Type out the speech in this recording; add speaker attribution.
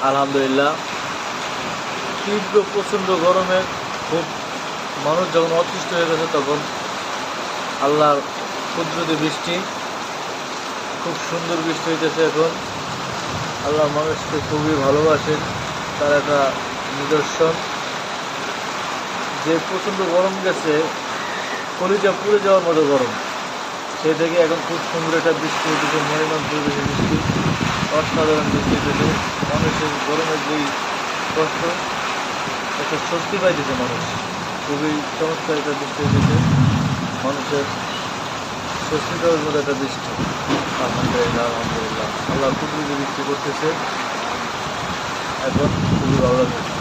Speaker 1: আলহামদুলিল্লাহ। তীব্র প্রচণ্ড গরমে খুব মানুষ যখন অতিষ্ঠ হয়ে গেছে তখন আল্লাহর কুদরতি বৃষ্টি, খুব সুন্দর বৃষ্টি হইতেছে এখন। আল্লাহ মানুষকে খুবই ভালোবাসেন, তার একটা নিদর্শন। যে প্রচণ্ড গরম গেছে, কলিজা পুড়ে যাওয়ার মতো গরম, সে থেকে এখন খুব সুন্দর একটা বৃষ্টি হইতেছে, মরিমান পরিবেশে বৃষ্টি, অসাধারণ বৃষ্টি হইতেছে। মানুষের গরমের যেই কষ্ট, একটা স্বস্তি পাইতেছে মানুষ। খুবই চমৎকার একটা বৃষ্টি হইতেছে, মানুষের স্বস্তি দেওয়ার মতো একটা বৃষ্টি। আলহামদুলিল্লাহ আলহামদুলিল্লাহ, আল্লাহ কুদরতি বৃষ্টি করতেছে, এখন খুবই ভালো লাগে।